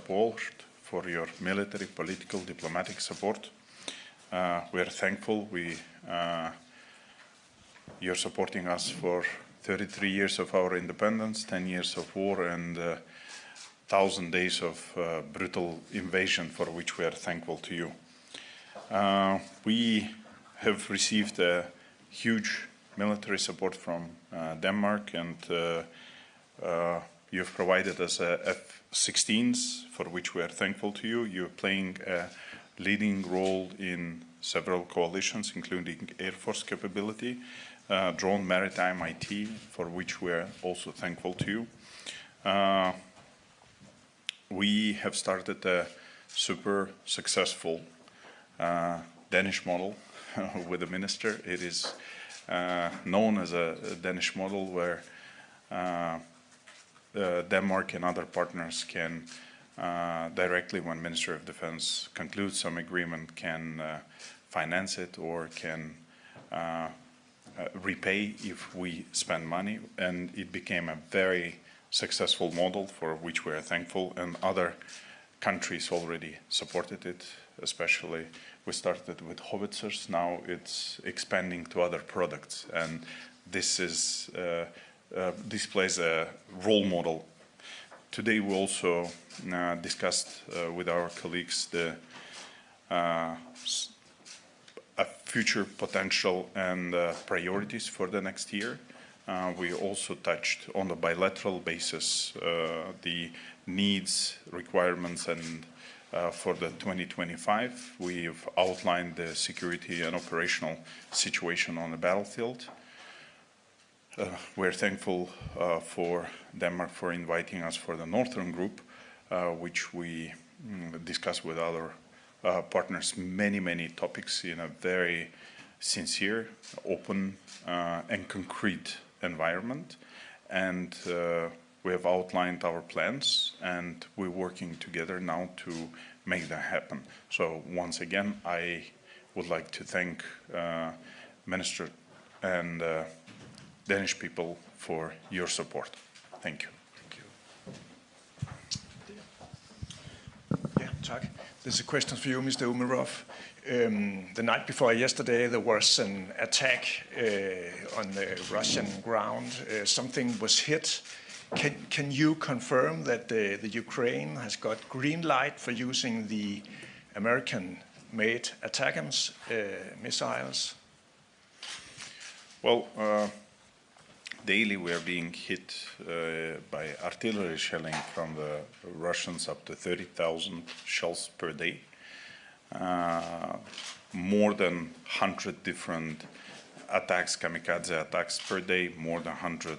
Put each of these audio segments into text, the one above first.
support, for your military, political, diplomatic support. We are thankful. You're supporting us for 33 years of our independence, 10 years of war, and 1,000 days of brutal invasion, for which we are thankful to you. We have received a huge military support from Denmark, and you've provided us F-16s, for which we are thankful to you. You're playing a leading role in several coalitions, including Air Force capability, drone, maritime, IT, for which we are also thankful to you. We have started a super successful Danish model with the minister. It is known as a Danish model where Denmark and other partners can directly, when Minister of Defense concludes some agreement, can finance it or can repay if we spend money. And it became a very successful model for which we are thankful, and other countries already supported it. Especially we started with howitzers, now it's expanding to other products, and this is displays a role model. Today we also discussed with our colleagues the future potential and priorities for the next year. We also touched on the bilateral basis the needs, requirements, and for the 2025, we've outlined the security and operational situation on the battlefield. We're thankful for Denmark for inviting us for the Northern Group, which we discussed with other partners many topics in a very sincere, open, and concrete environment. And we have outlined our plans, and we're working together now to make that happen. So once again, I would like to thank Minister and Danish people for your support. Thank you. Yeah, tak. There's a question for you, Mr. Umеров. The night before yesterday, there was an attack on the Russian ground. Something was hit. Can you confirm that the Ukraine has got green light for using the American-made ATACMS missiles? Well, daily we are being hit by artillery shelling from the Russians, up to 30,000 shells per day. More than 100 different attacks, kamikaze attacks per day, more than 100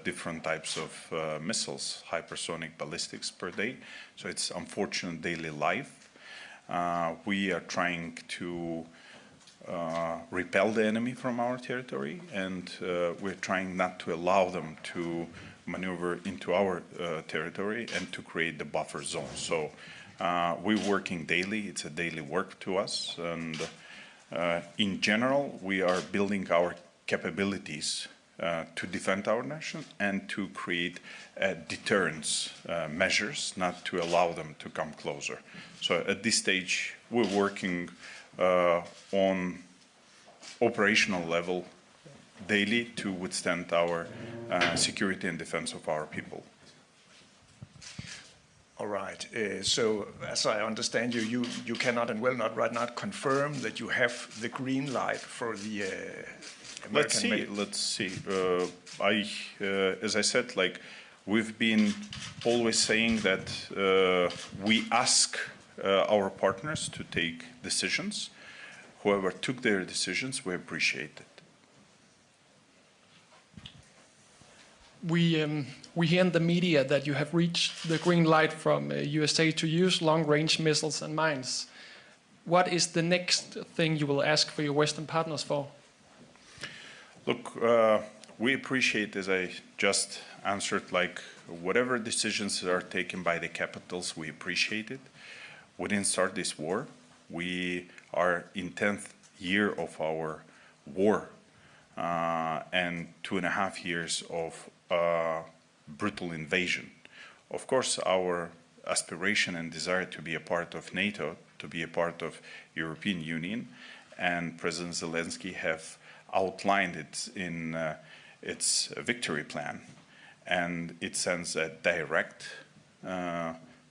different types of missiles, hypersonic ballistics per day. So it's unfortunate daily life. We are trying to repel the enemy from our territory, and we're trying not to allow them to maneuver into our territory and to create the buffer zone. So we're working daily. It's a daily work to us, and in general, we are building our capabilities to defend our nation and to create deterrence measures, not to allow them to come closer. So at this stage, we're working on operational level daily to withstand our security and defense of our people. All right. So, as I understand you, you cannot and will not right now confirm that you have the green light for the American. Let's see. As I said, like we've been always saying that we ask our partners to take decisions. Whoever took their decisions, we appreciate it. We hear in the media that you have reached the green light from USA to use long-range missiles and mines. What is the next thing you will ask for your Western partners for? Look, we appreciate, as I just answered, like whatever decisions are taken by the capitals, we appreciate it. We didn't start this war. We are in 10th year of our war and 2.5 years of brutal invasion. Of course, our aspiration and desire to be a part of NATO, to be a part of European Union, and President Zelensky have outlined it in its victory plan, and it sends a direct,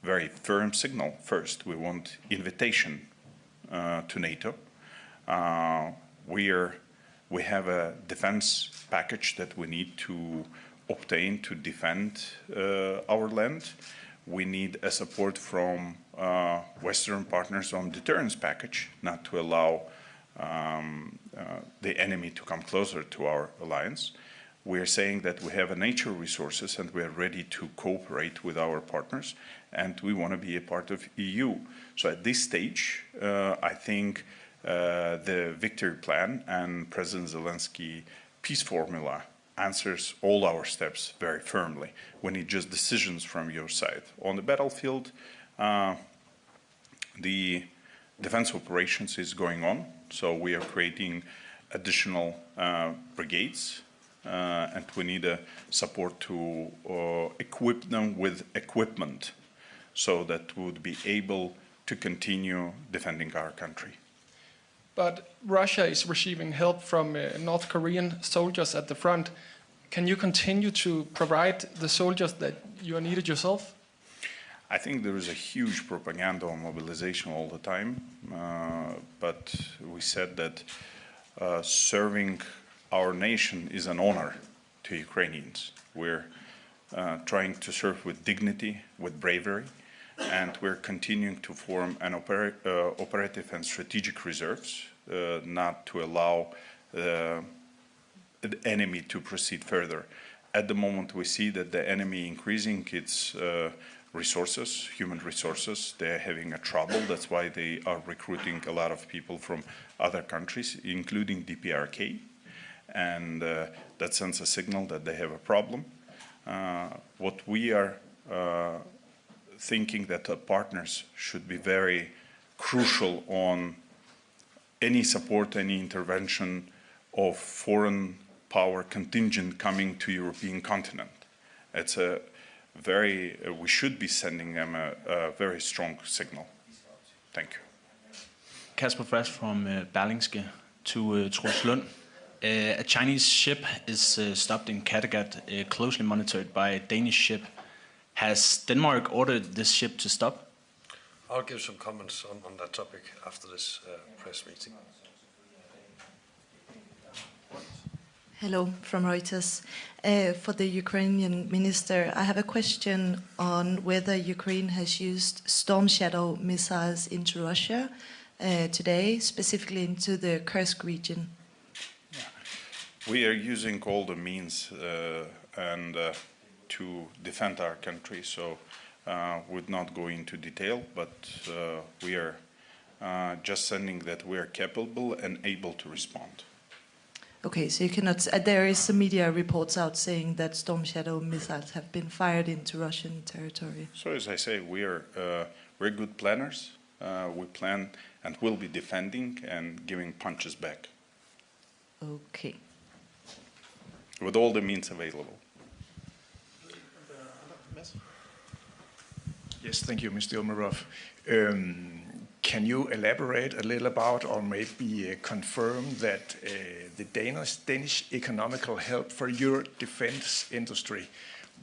very firm signal. First, we want invitation to NATO. We have a defense package that we need to obtain to defend our land. We need a support from Western partners on deterrence package, not to allow the enemy to come closer to our alliance. We are saying that we have a nature resources and we are ready to cooperate with our partners, and we want to be a part of EU. So at this stage, I think the victory plan and President Zelensky peace formula answers all our steps very firmly. We need just decisions from your side. On the battlefield, the defense operations is going on, so we are creating additional brigades, and we need a support to equip them with equipment so that we would be able to continue defending our country. But Russia is receiving help from North Korean soldiers at the front. Can you continue to provide the soldiers that you are needed yourself? I think there is a huge propaganda on mobilization all the time, but we said that serving our nation is an honor to Ukrainians. We're trying to serve with dignity, with bravery, and we're continuing to form an operative and strategic reserves, not to allow the enemy to proceed further. At the moment, we see that the enemy increasing its resources, human resources. They're having a trouble. That's why they are recruiting a lot of people from other countries, including DPRK, and that sends a signal that they have a problem. What we are thinking that our partners should be very crucial on any support, any intervention of foreign power contingent coming to European continent. It's a very, we should be sending them a very strong signal. Thank you. Kasper Friis from Berlingske to Troels Lund. A Chinese ship is stopped in Kattegat, closely monitored by a Danish ship. Has Denmark ordered this ship to stop? I'll give some comments on that topic after this press meeting. Hello, from Reuters. For the Ukrainian minister, I have a question on whether Ukraine has used Storm Shadow missiles into Russia today, specifically into the Kursk region. Yeah. We are using all the means to defend our country, so would not go into detail, but we are just sending that we are capable and able to respond. Okay, so you cannot. There is some media reports out saying that Storm Shadow missiles have been fired into Russian territory. So as I say, we're good planners. We plan and will be defending and giving punches back. Okay. With all the means available. Yes, thank you, Mr. Umerov. Can you elaborate a little about, or maybe confirm that the Danish economical help for your defense industry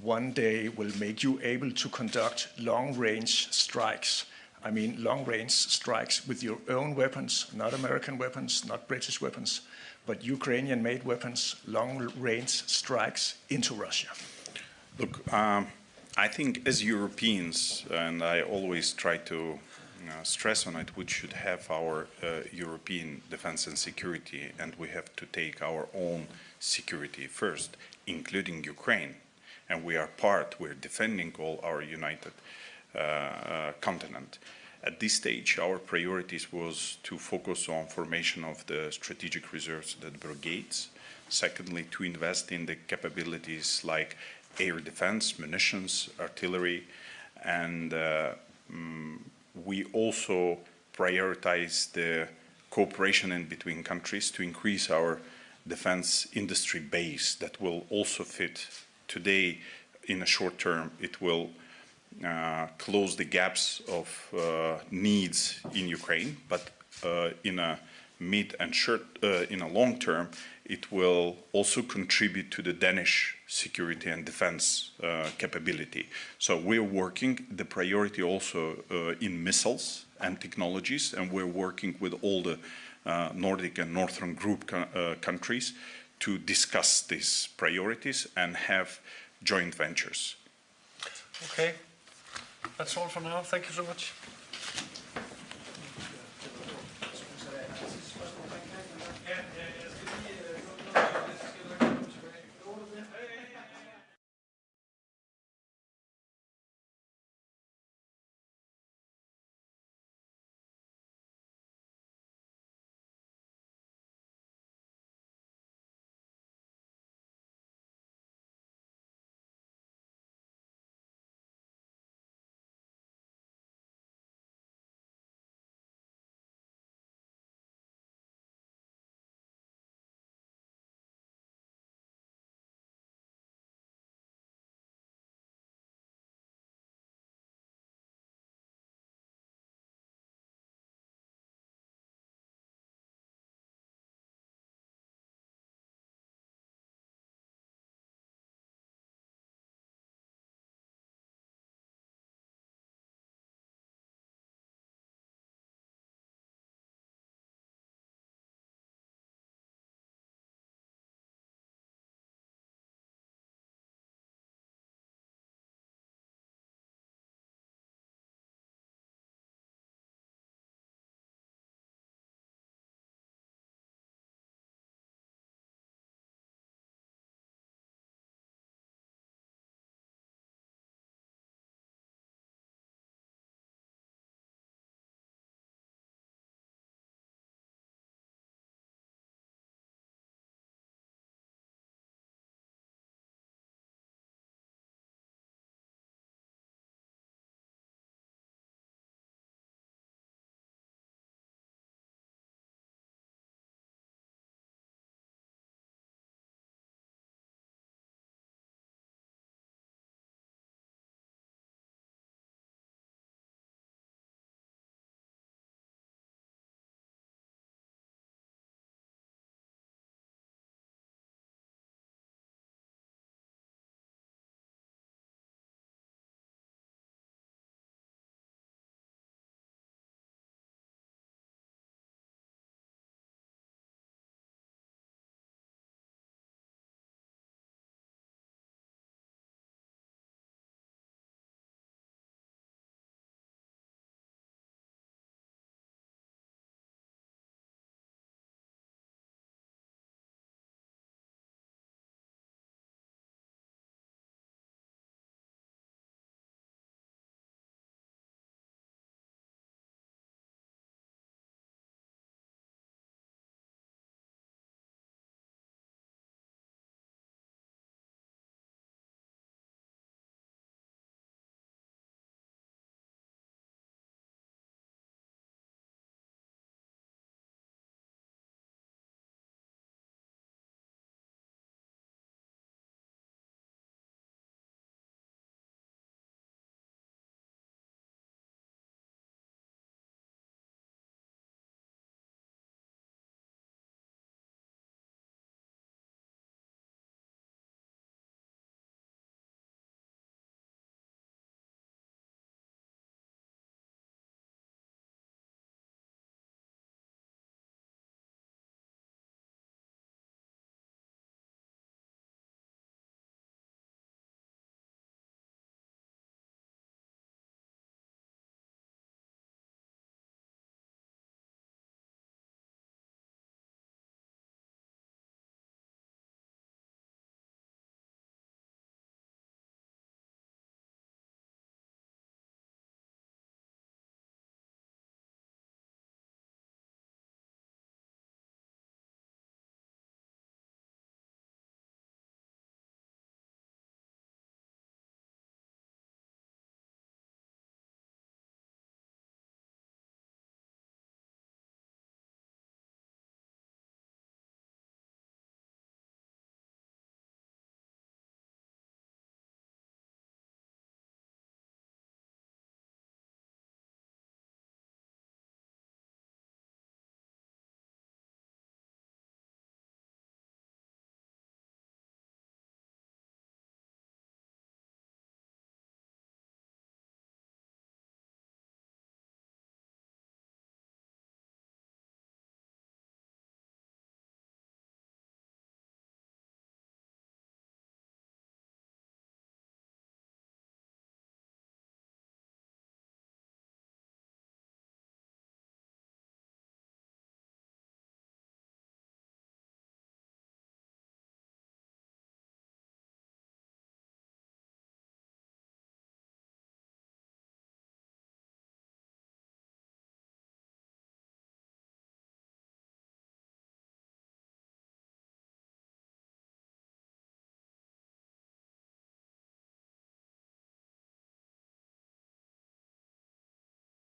one day will make you able to conduct long-range strikes? I mean, long-range strikes with your own weapons, not American weapons, not British weapons, but Ukrainian-made weapons, long-range strikes into Russia. Look, I think as Europeans, and I always try to stress on it, we should have our European defense and security, and we have to take our own security first, including Ukraine. And we are we're defending all our united continent. At this stage, our priorities was to focus on formation of the strategic reserves, the brigades. Secondly, to invest in the capabilities like air defense, munitions, artillery, and we also prioritize the cooperation in between countries to increase our defense industry base that will also fit. Today, in a short term, it will close the gaps of needs in Ukraine, but in a mid and short, in a long term, it will also contribute to the Danish security and defense capability. So we're working, the priority also in missiles and technologies, and we're working with all the Nordic and Northern Group countries to discuss these priorities and have joint ventures. Okay, that's all for now. Thank you so much.